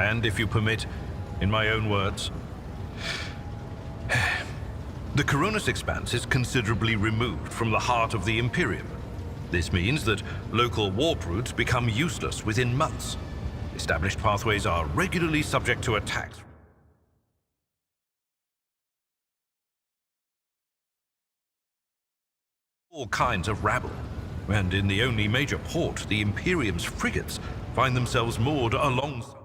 And if you permit, in my own words, the Coronis Expanse is considerably removed from the heart of the Imperium. This means that local warp routes become useless within months. Established pathways are regularly subject to attacks. All kinds of rabble. And in the only major port, the Imperium's frigates find themselves moored alongside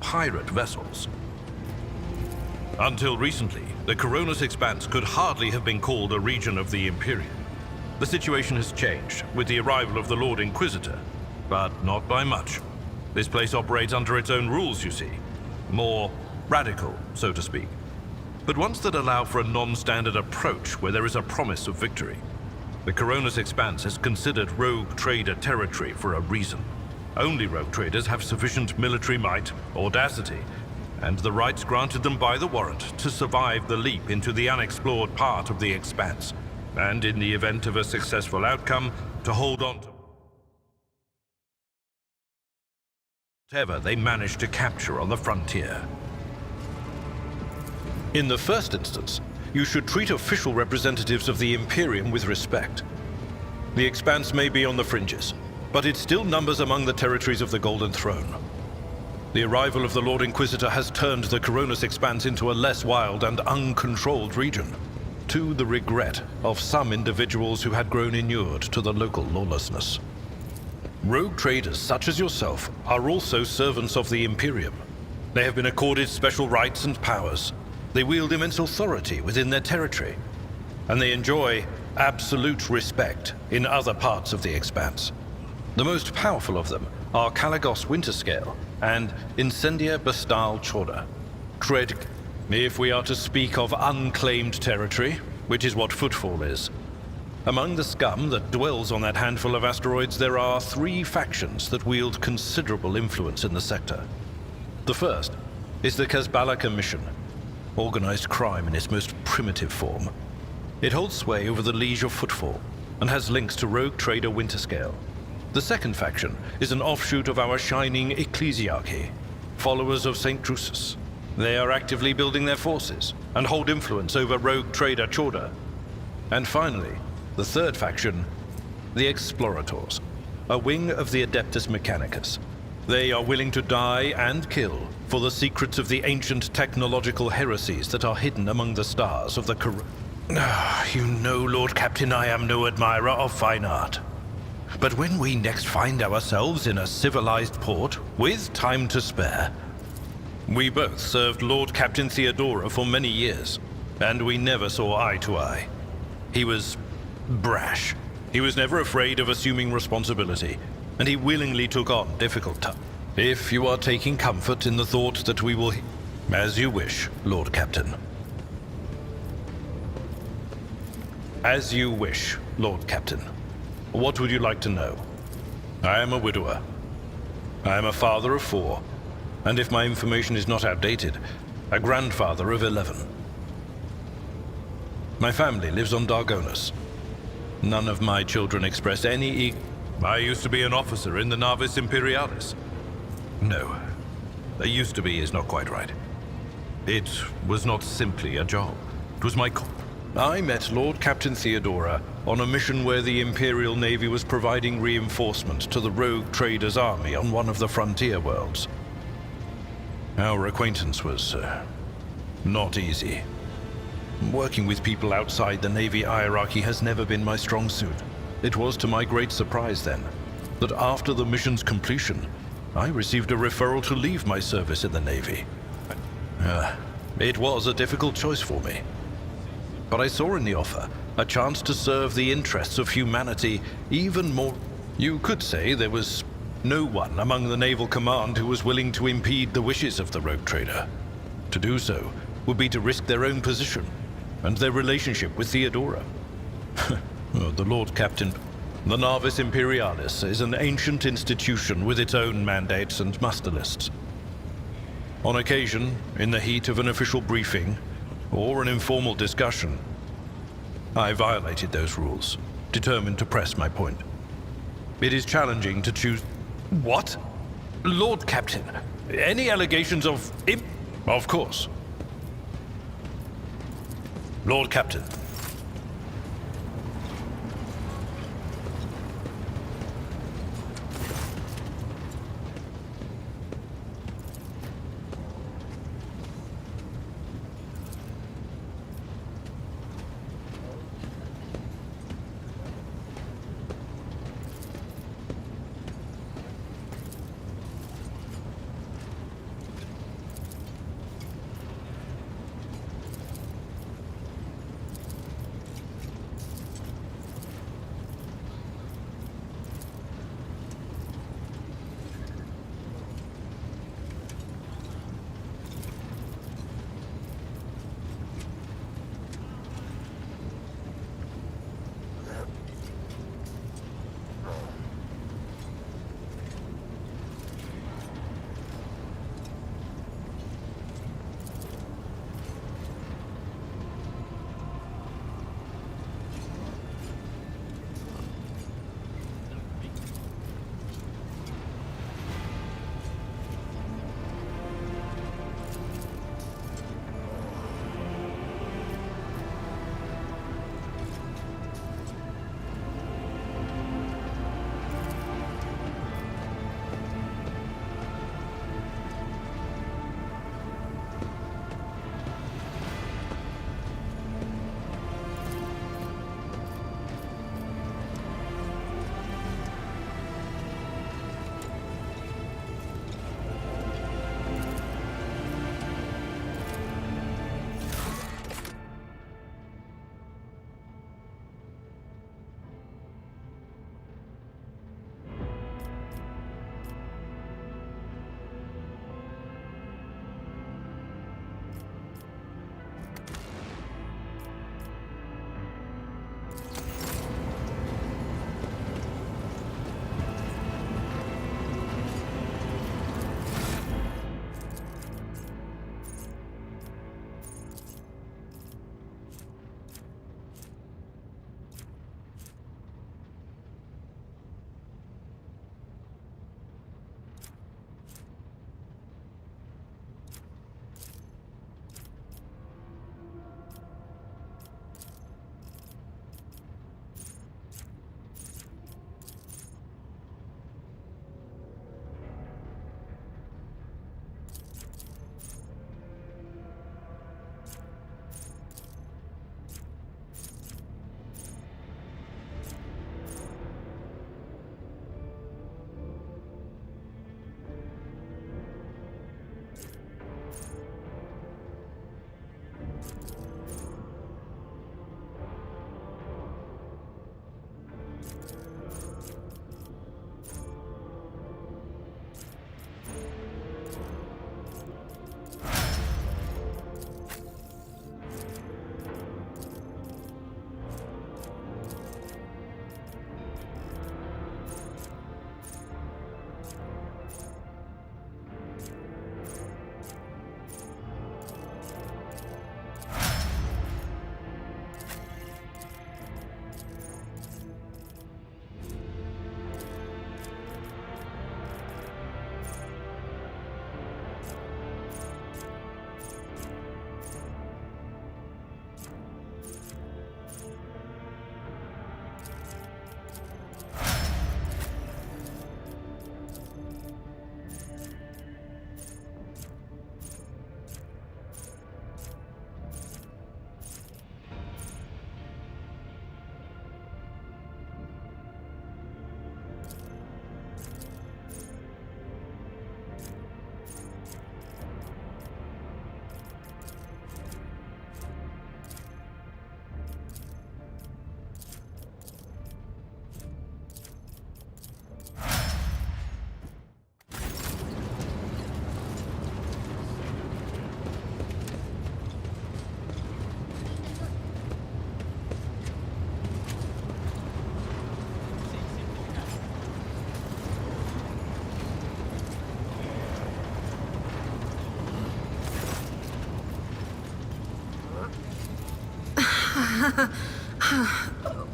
pirate vessels. Until recently, the Coronis Expanse could hardly have been called a region of the Imperium. The situation has changed with the arrival of the Lord Inquisitor, but not by much. This place operates under its own rules, you see. More radical, so to speak. But ones that allow for a non-standard approach where there is a promise of victory. The Coronis Expanse is considered rogue trader territory for a reason. Only rogue traders have sufficient military might, audacity, and the rights granted them by the warrant to survive the leap into the unexplored part of the Expanse, and in the event of a successful outcome, to hold on to whatever they manage to capture on the frontier. In the first instance, you should treat official representatives of the Imperium with respect. The Expanse may be on the fringes, but it still numbers among the territories of the Golden Throne. The arrival of the Lord Inquisitor has turned the Coronis Expanse into a less wild and uncontrolled region, to the regret of some individuals who had grown inured to the local lawlessness. Rogue traders such as yourself are also servants of the Imperium. They have been accorded special rights and powers. They wield immense authority within their territory, and they enjoy absolute respect in other parts of the Expanse. The most powerful of them are Kalagos Winterscale and Incendia Bastal Chorda. Tread, if we are to speak of unclaimed territory, which is what Footfall is. Among the scum that dwells on that handful of asteroids, there are 3 factions that wield considerable influence in the sector. The first is the Kazbala Commission, organized crime in its most primitive form. It holds sway over the Liege of Footfall and has links to rogue trader Winterscale. The second faction is an offshoot of our shining ecclesiarchy, followers of St. Drusus. They are actively building their forces and hold influence over rogue trader Chorda. And finally, the third faction, the Explorators, a wing of the Adeptus Mechanicus. They are willing to die and kill for the secrets of the ancient technological heresies that are hidden among the stars of the You know, Lord Captain, I am no admirer of fine art. But when we next find ourselves in a civilized port, with time to spare... We both served Lord Captain Theodora for many years, and we never saw eye to eye. He was brash. He was never afraid of assuming responsibility, and he willingly took on difficult tasks. If you are taking comfort in the thought that we will... As you wish, Lord Captain. As you wish, Lord Captain. What would you like to know? I am a widower. I am a father of 4, and if my information is not outdated, a grandfather of 11. My family lives on Dargonus. None of my children express any I used to be an officer in the Navis Imperialis. No, I used to be is not quite right. It was not simply a job. It was my I met Lord Captain Theodora on a mission where the Imperial Navy was providing reinforcement to the rogue traders' army on one of the frontier worlds. Our acquaintance was not easy. Working with people outside the Navy hierarchy has never been my strong suit. It was to my great surprise then, that after the mission's completion, I received a referral to leave my service in the Navy. It was a difficult choice for me. But I saw in the offer a chance to serve the interests of humanity even more. You could say there was no one among the Naval Command who was willing to impede the wishes of the rogue trader. To do so would be to risk their own position and their relationship with Theodora. The Lord Captain, the Navis Imperialis is an ancient institution with its own mandates and muster lists. On occasion, in the heat of an official briefing or an informal discussion, I violated those rules, determined to press my point. It is challenging to choose... What? Lord Captain, any allegations of... Of course. Lord Captain.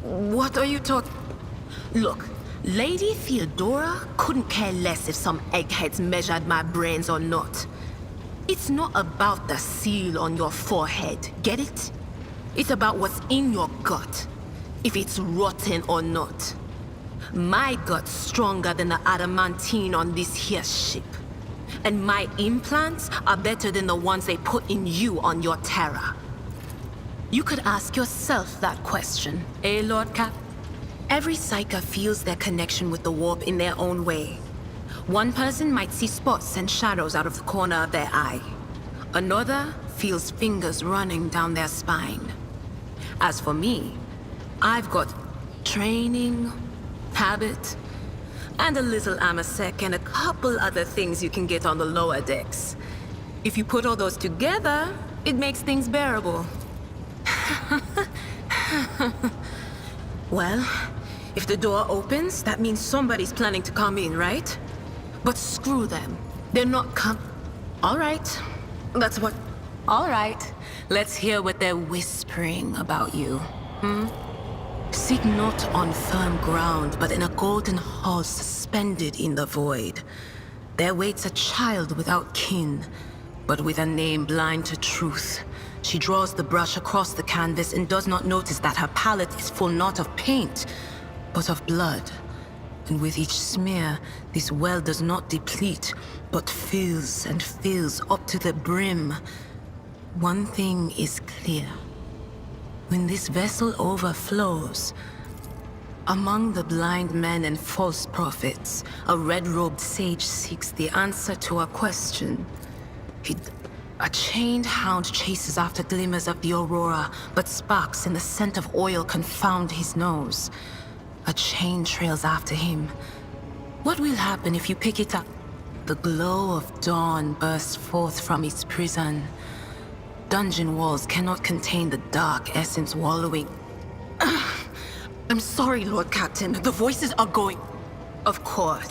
What are you talking? Look, Lady Theodora couldn't care less if some eggheads measured my brains or not. It's not about the seal on your forehead, get it? It's about what's in your gut, if it's rotten or not. My gut's stronger than the adamantine on this here ship. And my implants are better than the ones they put in you on your Terra. You could ask yourself that question, eh, Lord Cap? Every Psyker feels their connection with the warp in their own way. One person might see spots and shadows out of the corner of their eye. Another feels fingers running down their spine. As for me, I've got training, habit, and a little amasec and a couple other things you can get on the lower decks. If you put all those together, it makes things bearable. Well, if the door opens, that means somebody's planning to come in, right? But screw them. They're not All right. That's what... All right. Let's hear what they're whispering about you. Sit not on firm ground, but in a golden hall suspended in the void. There waits a child without kin, but with a name blind to truth. She draws the brush across the canvas and does not notice that her palette is full not of paint, but of blood. And with each smear, this well does not deplete, but fills and fills up to the brim. One thing is clear. When this vessel overflows, among the blind men and false prophets, a red-robed sage seeks the answer to a question. A chained hound chases after glimmers of the aurora, but sparks and the scent of oil confound his nose. A chain trails after him. What will happen if you pick it up? The glow of dawn bursts forth from its prison. Dungeon walls cannot contain the dark essence wallowing. I'm sorry, Lord Captain. The voices are going... Of course.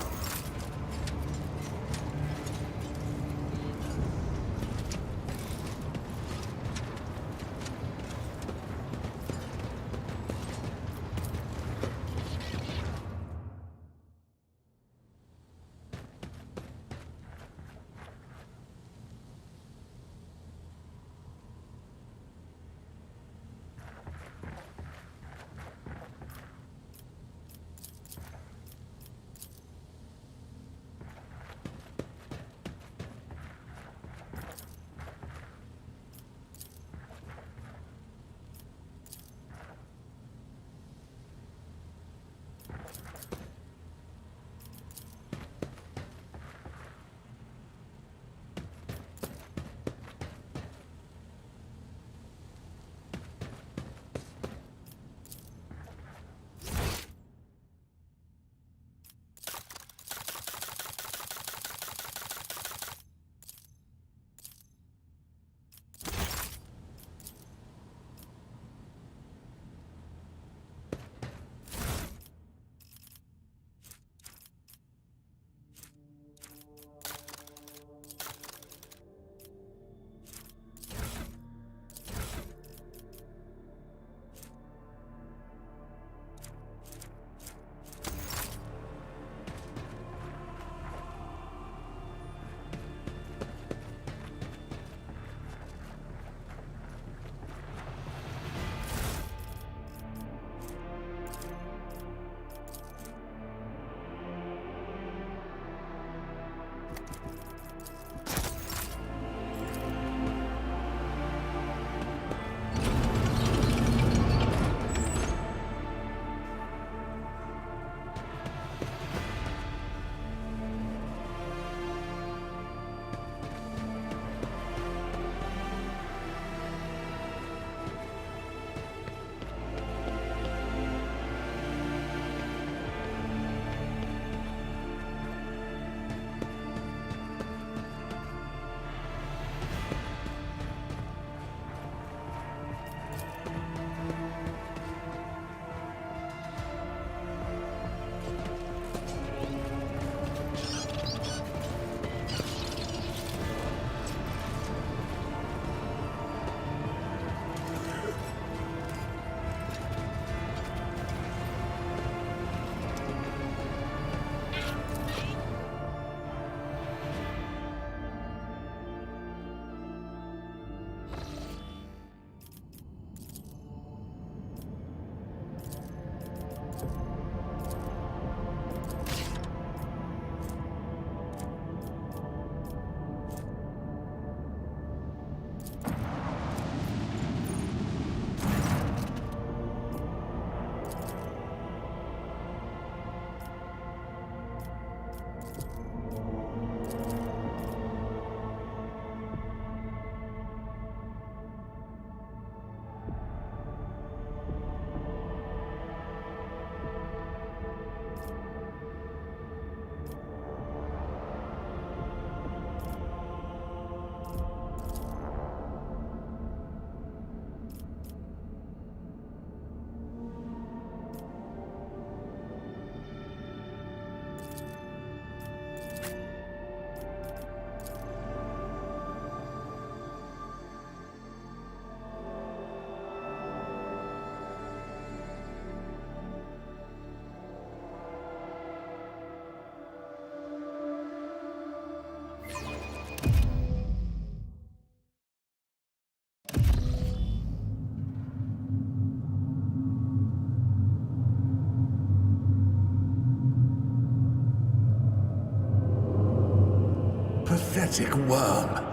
pathetic worm.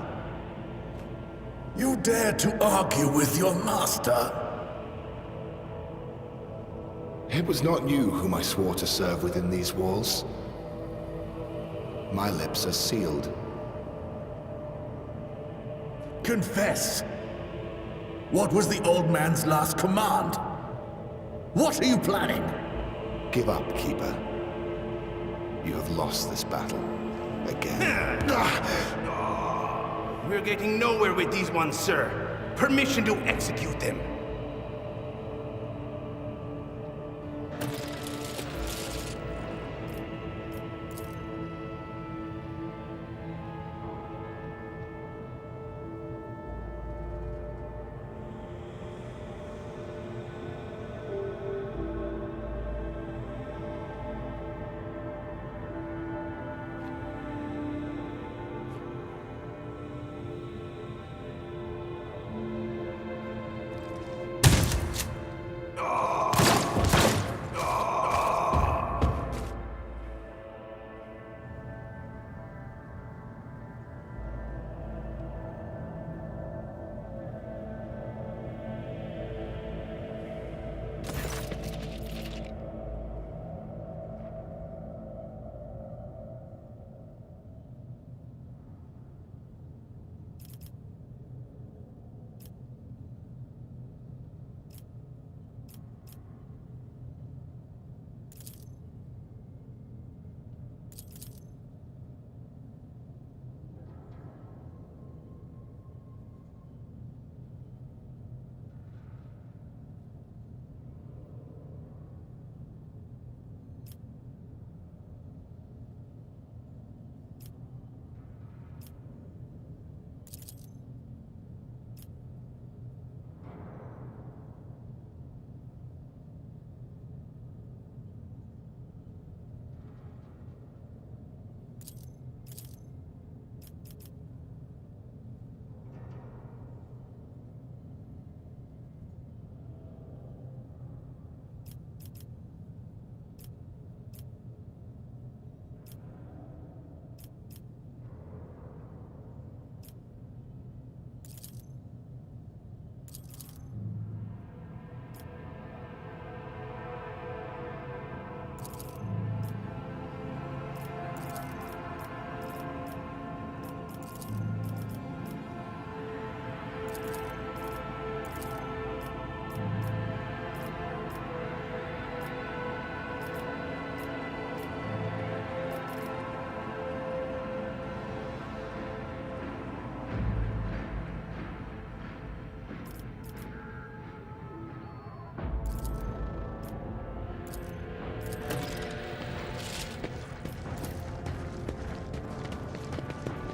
You dare to argue with your master? It was not you whom I swore to serve within these walls. My lips are sealed. Confess. What was the old man's last command? What are you planning? Give up, Keeper. You have lost this battle. Again. We're getting nowhere with these ones, sir. Permission to execute them.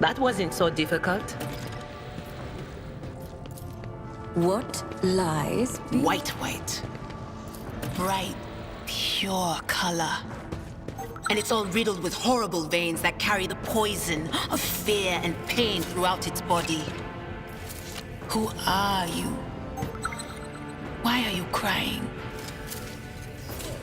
That wasn't so difficult. What lies be- White. Bright, pure color. And it's all riddled with horrible veins that carry the poison of fear and pain throughout its body. Who are you? Why are you crying?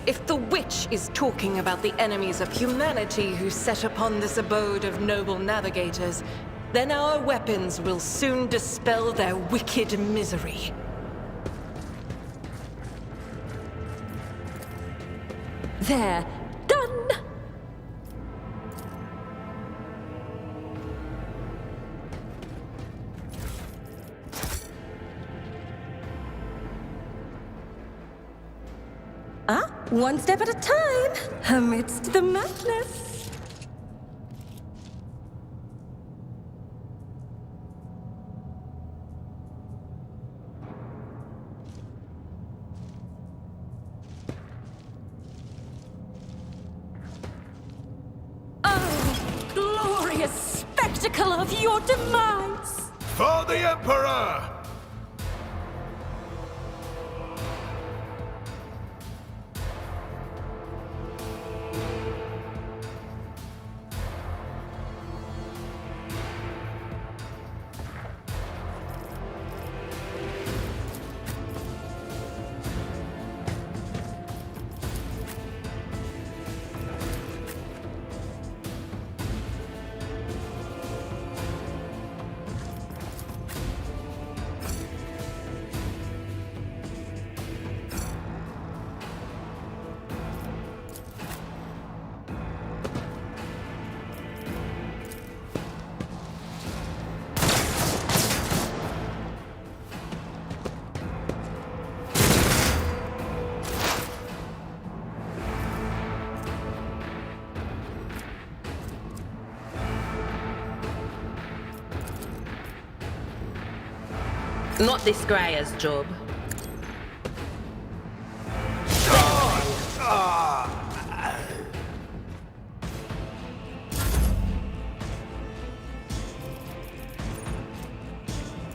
If the witch is talking about the enemies of humanity who set upon this abode of noble navigators, then our weapons will soon dispel their wicked misery. There. Done! One step at a time, amidst the madness. Oh, glorious spectacle of your demise! For the Emperor! Not this Scryer's job.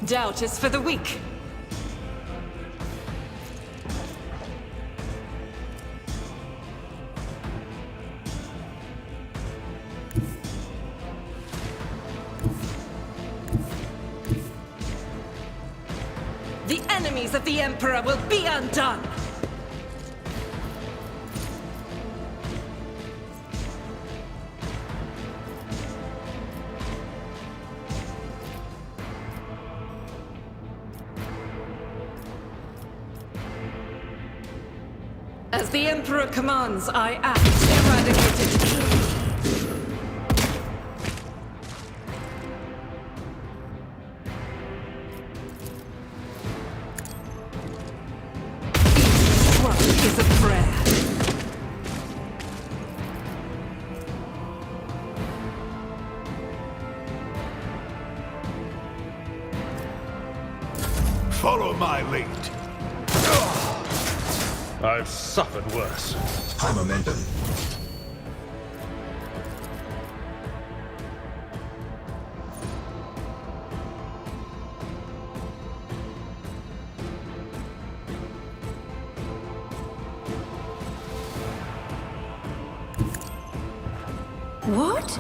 Doubt is for the weak. The enemies of the Emperor will be undone! As the Emperor commands, I act. Eradicated. Each one is a prayer. Follow my lead. I've suffered worse. High momentum. What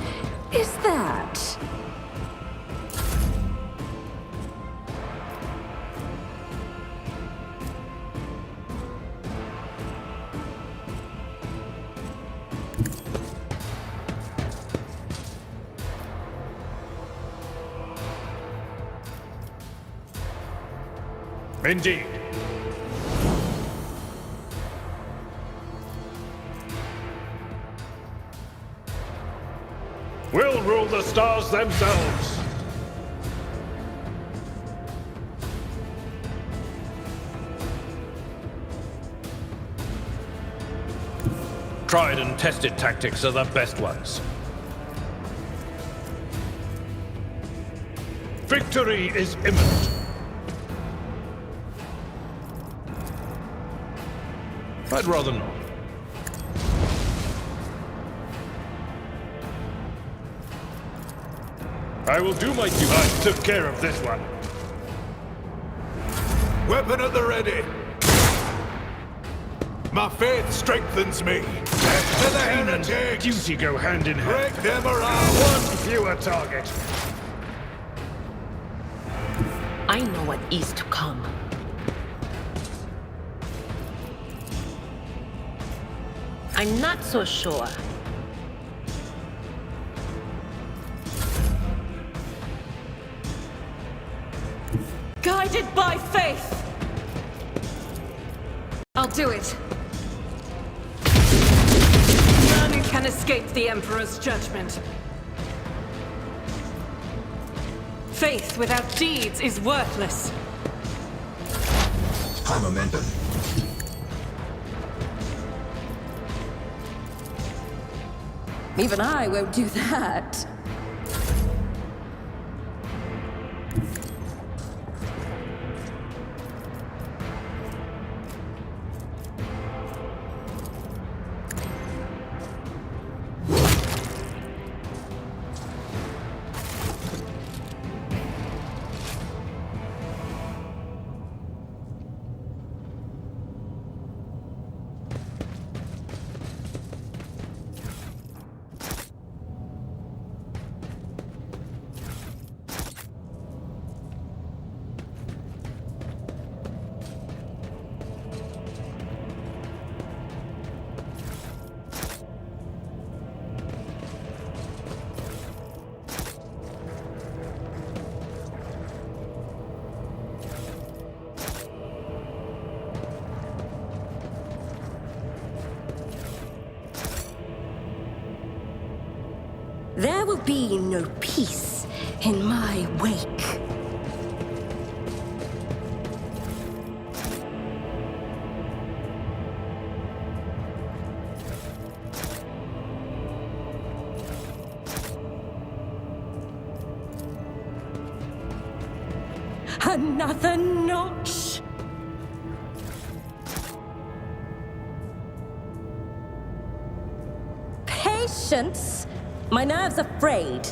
is that? Indeed. We'll rule the stars themselves. Tried and tested tactics are the best ones. Victory is imminent. I'd rather not. I will do my duty. I took care of this one. Weapon at the ready. My faith strengthens me. Death to the heretics. Duty go hand in hand. Break them around. One fewer target. I know what is to come. I'm not so sure. Guided by faith! I'll do it. None can escape the Emperor's judgment. Faith without deeds is worthless. High momentum. Even I won't do that. There will be no peace in my wake. Another notch. Patience? My nerves are frayed.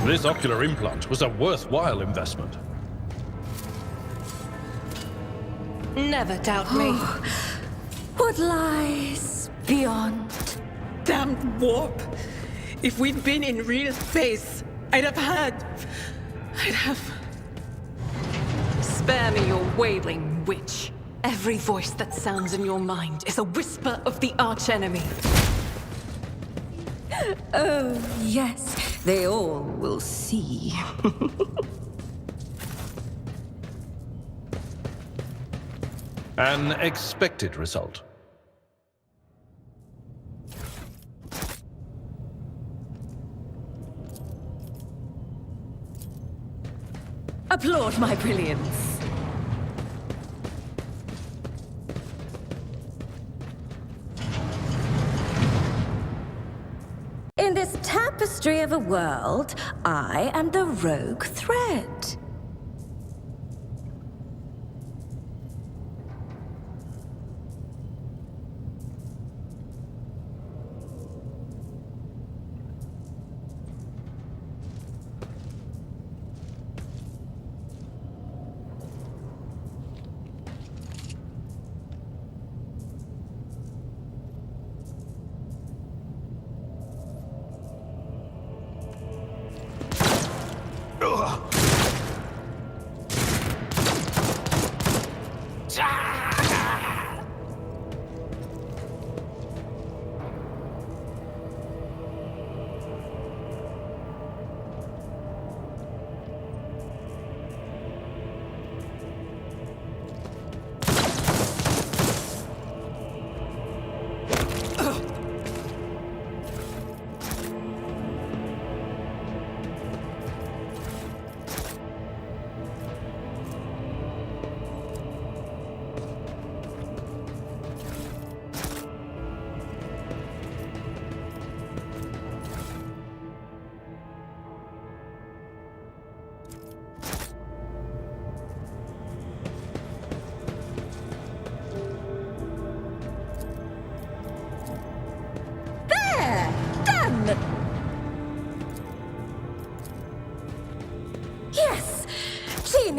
This ocular implant was a worthwhile investment. Never doubt me. What lies beyond? Damned warp! If we'd been in real space, I'd have... Spare me your wailing, witch. Every voice that sounds in your mind is a whisper of the archenemy. Oh, yes, they all will see. An expected result. Applaud my brilliance. In this tapestry of a world, I am the rogue thread.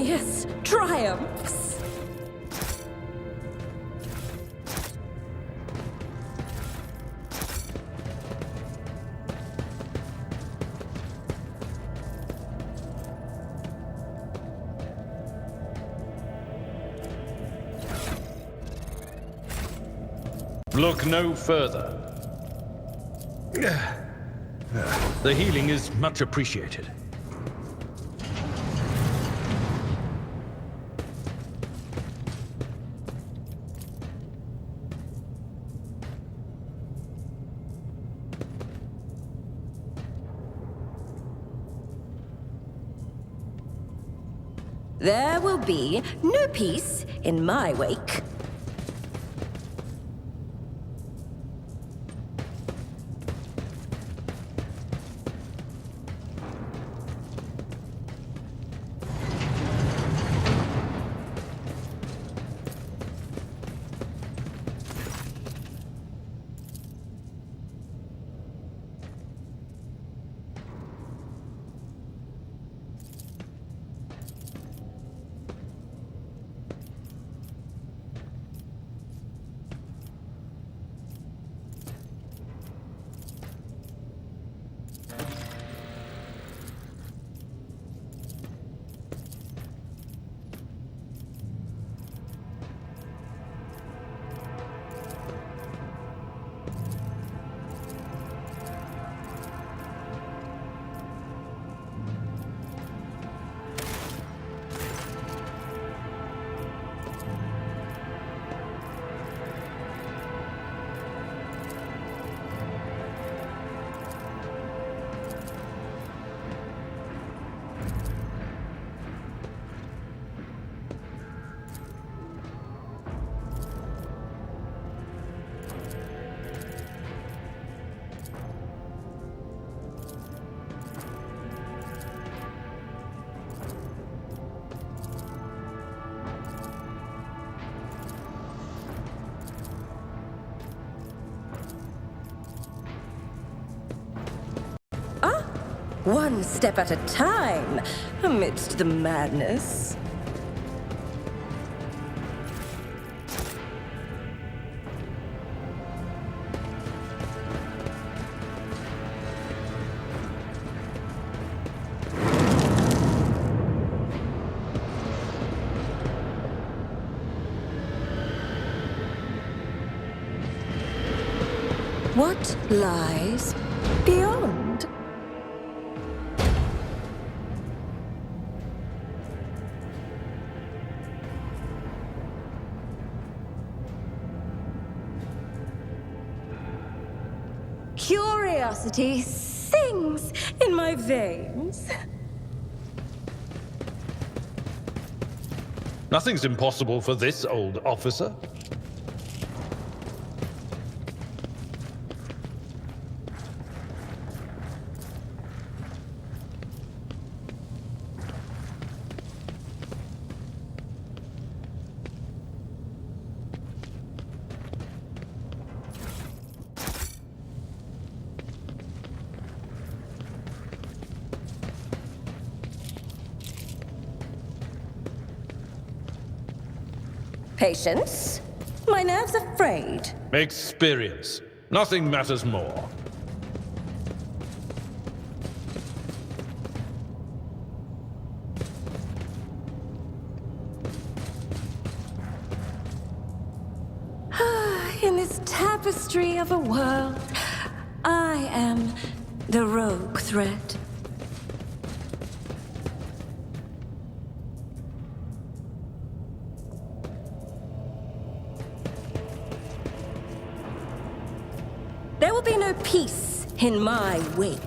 ignominious triumphs. Look no further. The healing is much appreciated. There will be no peace in my wake. One step at a time, amidst the madness. What lies beyond? Curiosity sings in my veins. Nothing's impossible for this old officer. Patience? My nerves are frayed. Experience. Nothing matters more. In this tapestry of a world, I am the rogue thread. There will be no peace in my wake.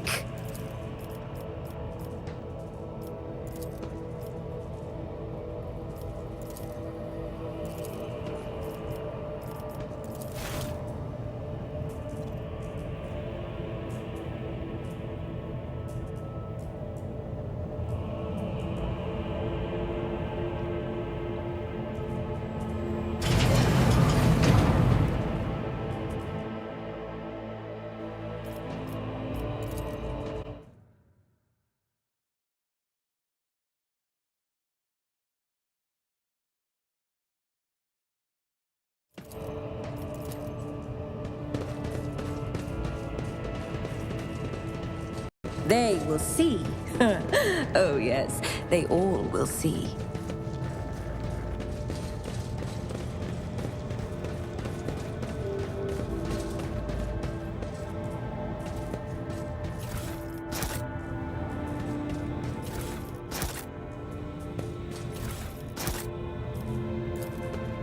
They will see. Oh, yes, they all will see.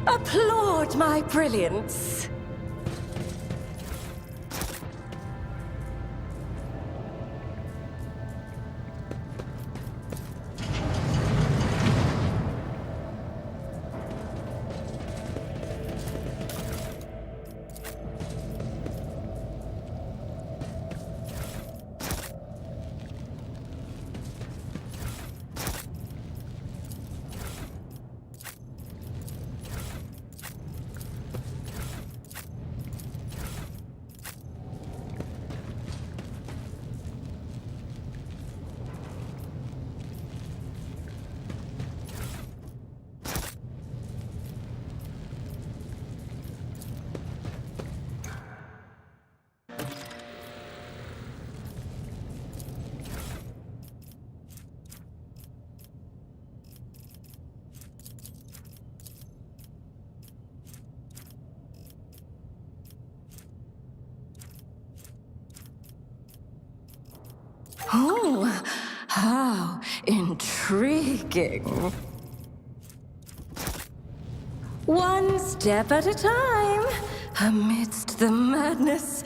Applaud my brilliance. Oh, how intriguing. One step at a time, amidst the madness.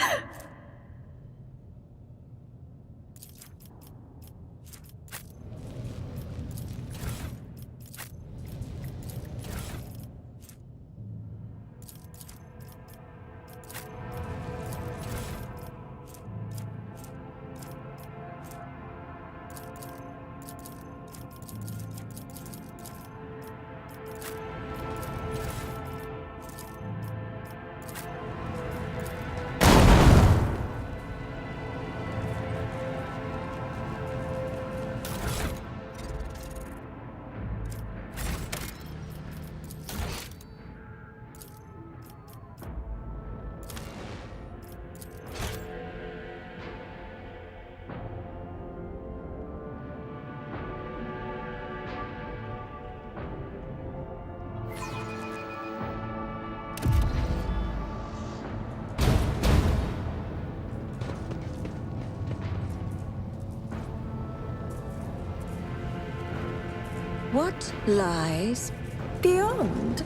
What lies beyond?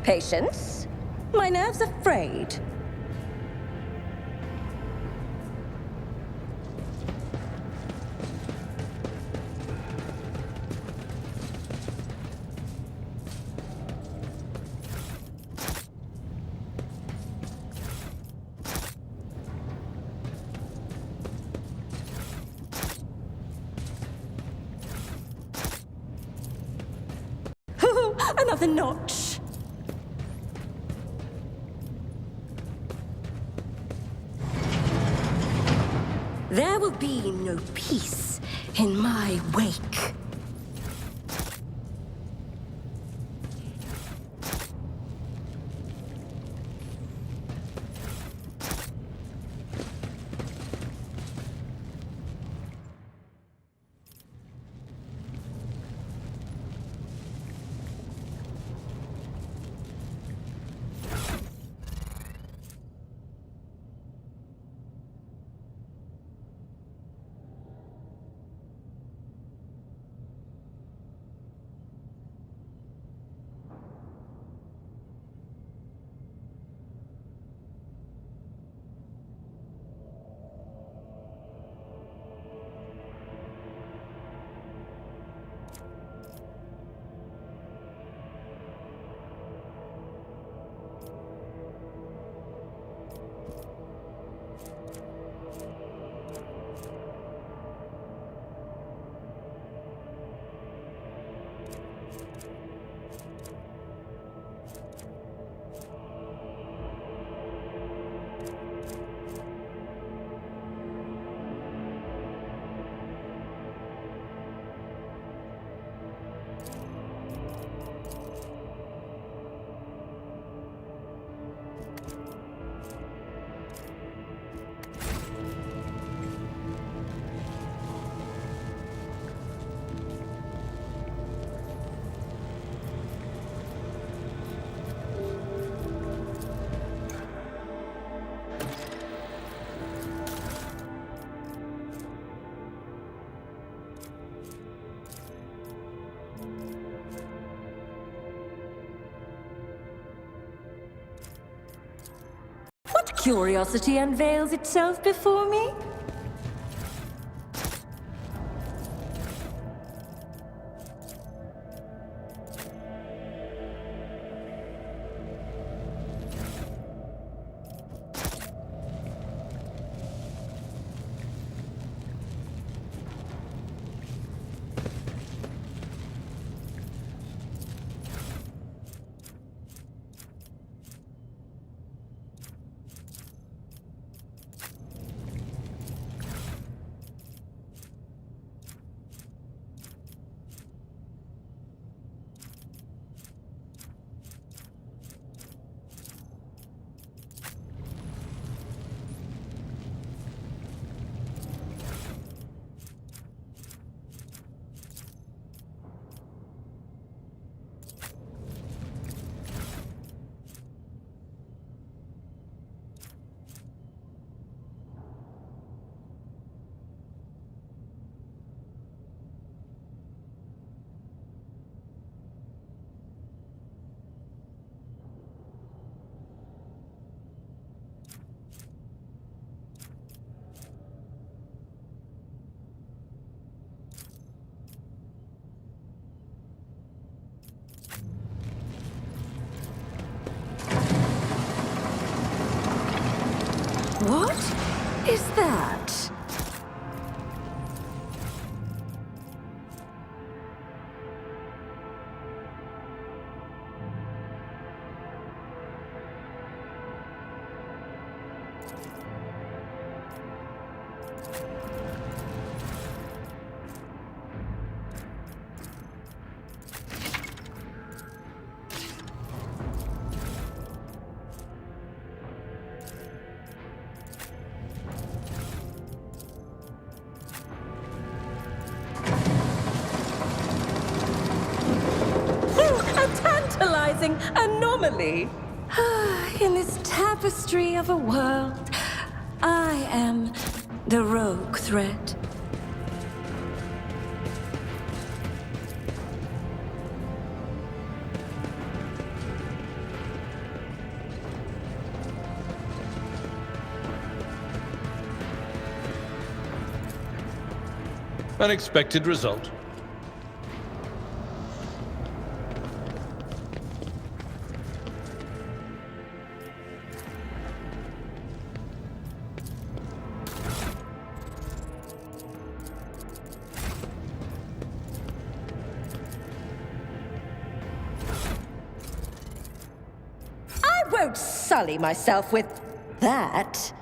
Patience? My nerves are frayed. Another notch. There will be no peace in my wake. curiosity unveils itself before me? What is that? Anomaly. In this tapestry of a world, I am the rogue thread. Unexpected result. I won't sully myself with that.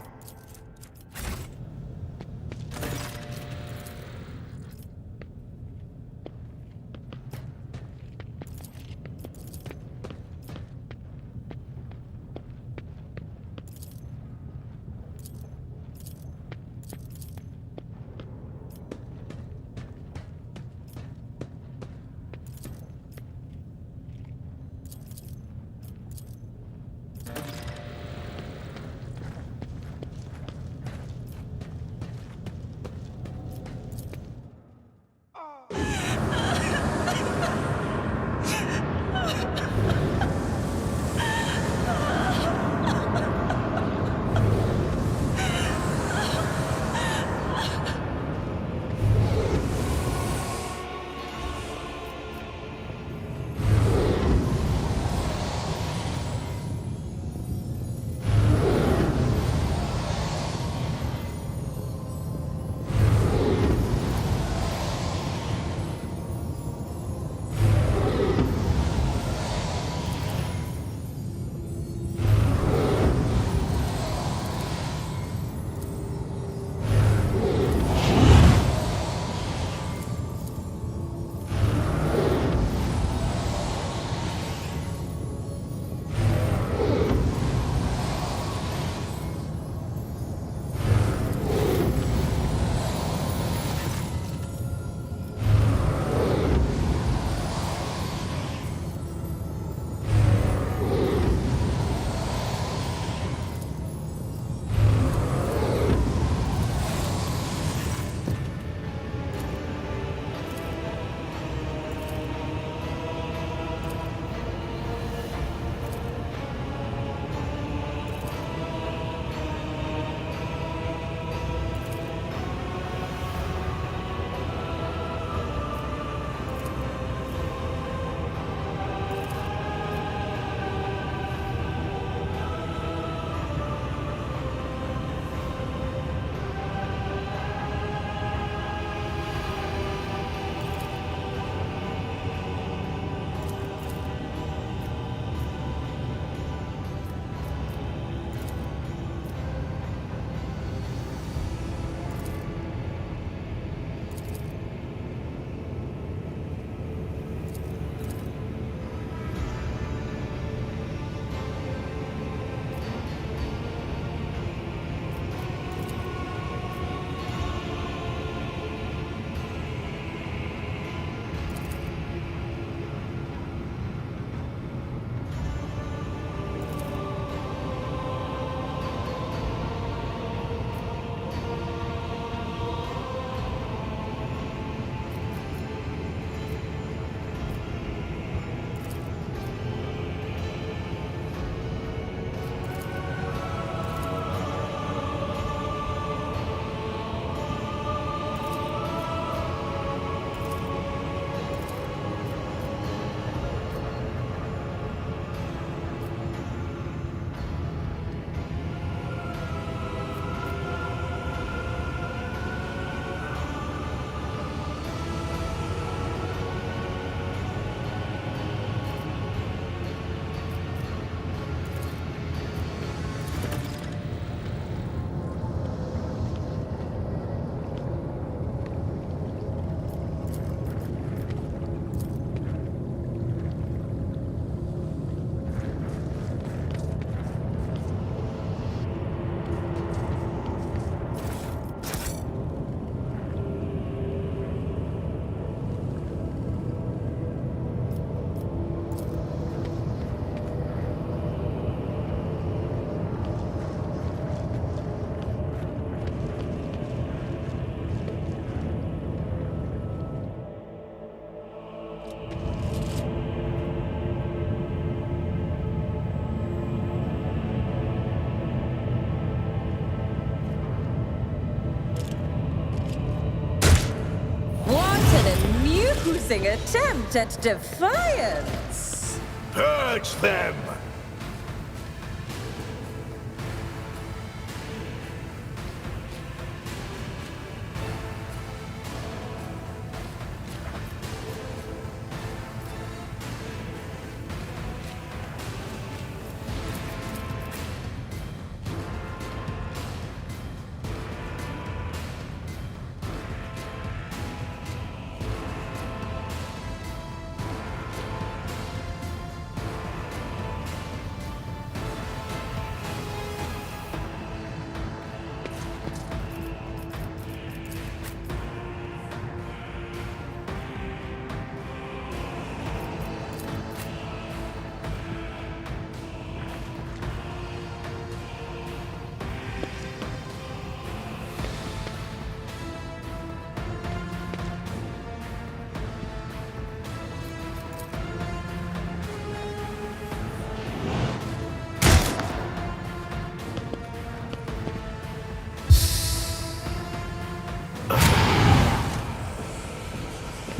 amusing attempt at defiance. Purge them!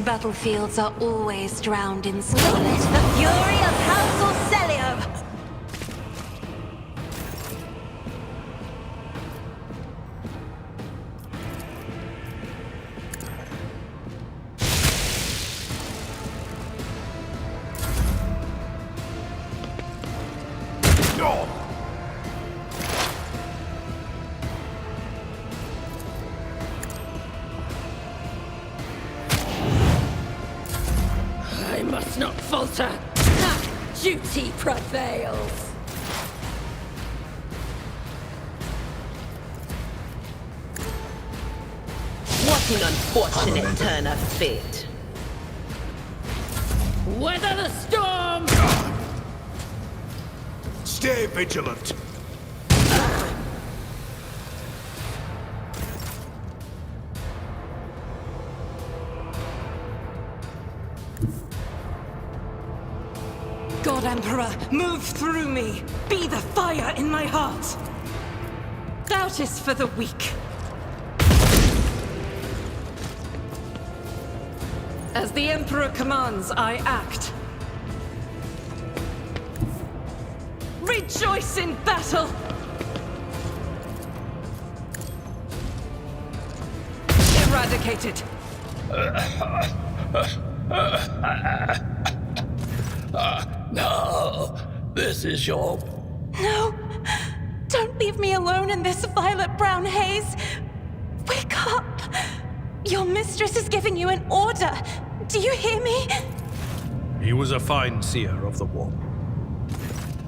Battlefields are always drowned in scarlet. The fury of House Orselio! I must not falter. Ha! Duty prevails. What an unfortunate turn of fate. Weather the storm! Stay vigilant. God Emperor, move through me! Be the fire in my heart! Doubt is for the weak. As the Emperor commands, I act. Rejoice in battle! Eradicated! No, this is your... No! Don't leave me alone in this violet-brown haze! Wake up! Your mistress is giving you an order! Do you hear me? He was a fine seer of the war.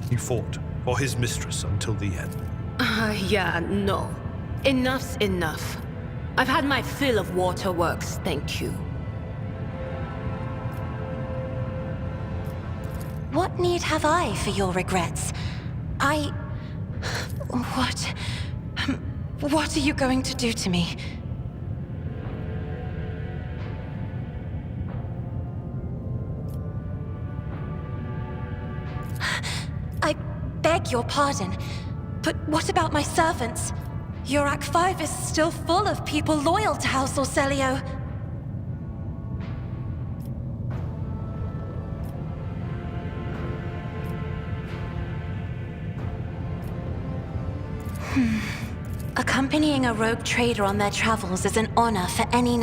He fought for his mistress until the end. Yeah, no. Enough's enough. I've had my fill of waterworks, thank you. What need have I for your regrets? What are you going to do to me? I beg your pardon, but what about my servants? Your Act 5 is still full of people loyal to House Orselio. Accompanying a rogue trader on their travels is an honor for any